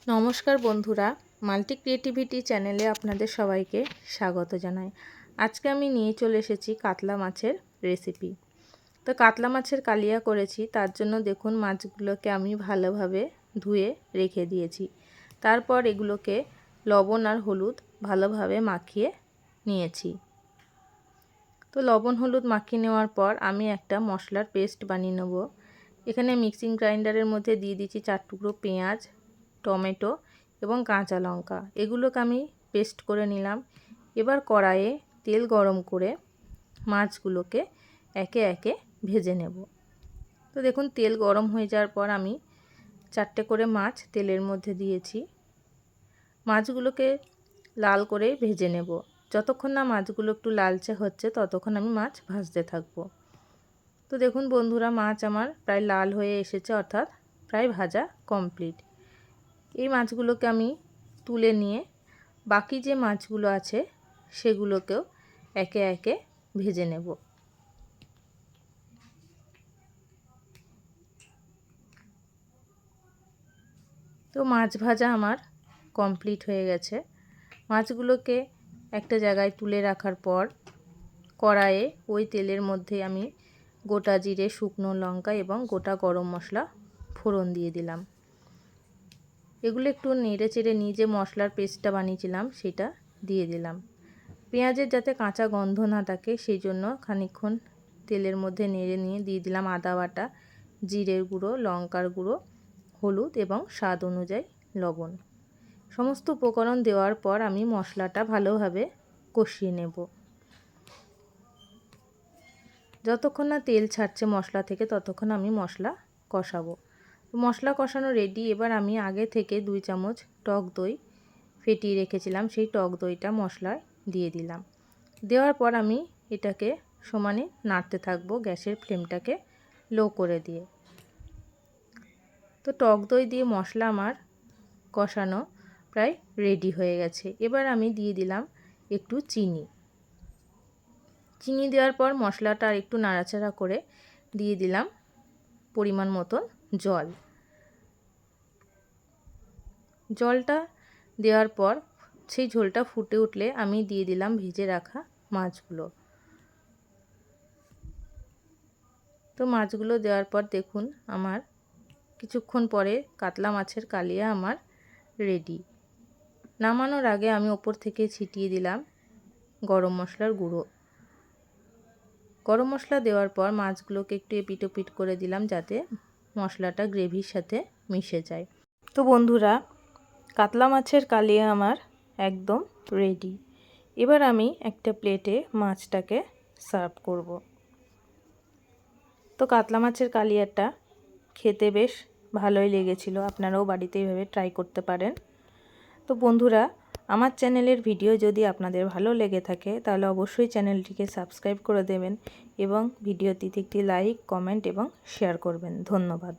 নমস্কার বন্ধুরা, multi creativity চ্যানেলে আপনাদের সবাইকে স্বাগত জানাই। আজকে আমি নিয়ে চলে এসেছি কাতলা মাছের রেসিপি। তো কাতলা মাছের কালিয়া করেছি, তার জন্য দেখুন মাছগুলোকে আমি ভালোভাবে ধুয়ে রেখে দিয়েছি। তারপর এগুলোকে লবণ আর হলুদ ভালোভাবে মাখিয়ে নিয়েছি। তো লবণ হলুদ মাখিয়ে নেওয়ার পর আমি একটা মশলার পেস্ট বানিয়ে নেব। এখানে মিক্সিং গ্রাইন্ডারের মধ্যে দিয়ে দিচ্ছি 4 টুকরো পেঁয়াজ, টমেটো এবং কাঁচা লঙ্কা। এগুলোকে আমি পেস্ট করে নিলাম। এবার কড়াইয়ে তেল গরম করে মাছগুলোকে একে একে ভেজে নেব। তো দেখুন তেল গরম হয়ে যাওয়ার পর আমি 4টে করে মাছ তেলের মধ্যে দিয়েছি। মাছগুলোকে লাল করে ভেজে নেব। যতক্ষণ না মাছগুলো একটু লালচে হচ্ছে ততক্ষণ আমি মাছ ভাজতে থাকব। তো দেখুন বন্ধুরা, মাছ আমার প্রায় লাল হয়ে এসেছে, অর্থাৎ প্রায় ভাজা কমপ্লিট। এই মাছগুলোকে আমি তুলে নিয়ে বাকি যে মাছগুলো আছে সেগুলোকেও একে একে ভেজে নেব। তো মাছ ভাজা আমার কমপ্লিট হয়ে গেছে। মাছগুলোকে একটা জায়গায় তুলে রাখার পর কড়াইয়ে ওই তেলের মধ্যে আমি গোটা জিরে, শুকনো লঙ্কা এবং গোটা গরম মশলা ফোড়ন দিয়ে দিলাম। এগুলো একটু নেড়ে চেড়ে নিয়ে যে মশলার পেস্টটা বানিয়েছিলাম সেটা দিয়ে দিলাম। পেঁয়াজের যাতে কাঁচা গন্ধ না থাকে সেই জন্য খানিকক্ষণ তেলের মধ্যে নেড়ে নিয়ে দিয়ে দিলাম আদা বাটা, জিরের গুঁড়ো, লঙ্কার গুঁড়ো, হলুদ এবং স্বাদ অনুযায়ী লবণ। সমস্ত উপকরণ দেওয়ার পর আমি মশলাটা ভালোভাবে কষিয়ে নেব। যতক্ষণ না তেল ছাড়ছে মশলা থেকে ততক্ষণ আমি মশলা কষাবো। মশলা কষানো রেডি। এবার আমি আগে থেকে 2 চামচ টক দই ফেটিয়ে রেখেছিলাম, সেই টক দইটা মশলায় দিয়ে দিলাম। দেওয়ার পর আমি এটাকে সমানে নাড়তে থাকবো, গ্যাসের ফ্লেমটাকে লো করে দিয়ে। তো টক দই দিয়ে মশলা আমার কষানো প্রায় রেডি হয়ে গেছে। এবার আমি দিয়ে দিলাম একটু চিনি। চিনি দেওয়ার পর মশলাটা আর একটু নাড়াচাড়া করে দিয়ে দিলাম পরিমাণ মতন জল। জলটা দেওয়ার পর সেই ঝোলটা ফুটে উঠলে আমি দিয়ে দিলাম ভেজে রাখা মাছগুলো। তো মাছগুলো দেওয়ার পর দেখুন আমার কিছুক্ষণ পরে কাতলা মাছের কালিয়া আমার রেডি। নামানোর আগে আমি ওপর থেকে ছিটিয়ে দিলাম গরম মশলার গুঁড়ো। গরম মশলা দেওয়ার পর মাছগুলোকে একটু এপিট ওপিট করে দিলাম যাতে মশলাটা গ্রেভির সাথে মিশে যায়। তো বন্ধুরা, কাতলা মাছের কালিয়া আমার একদম রেডি। এবার আমি একটা প্লেটে মাছটাকে সার্ভ করব। তো কাতলা মাছের কালিয়াটা খেতে বেশ ভালোই লেগেছিল। আপনারাও বাড়িতে এইভাবে ট্রাই করতে পারেন। তো বন্ধুরা, আমার চ্যানেলের ভিডিও যদি আপনাদের ভালো লেগে থাকে তাহলে অবশ্যই চ্যানেলটিকে সাবস্ক্রাইব করে দেবেন এবং ভিডিওটিতে একটি লাইক, কমেন্ট এবং শেয়ার করবেন। ধন্যবাদ।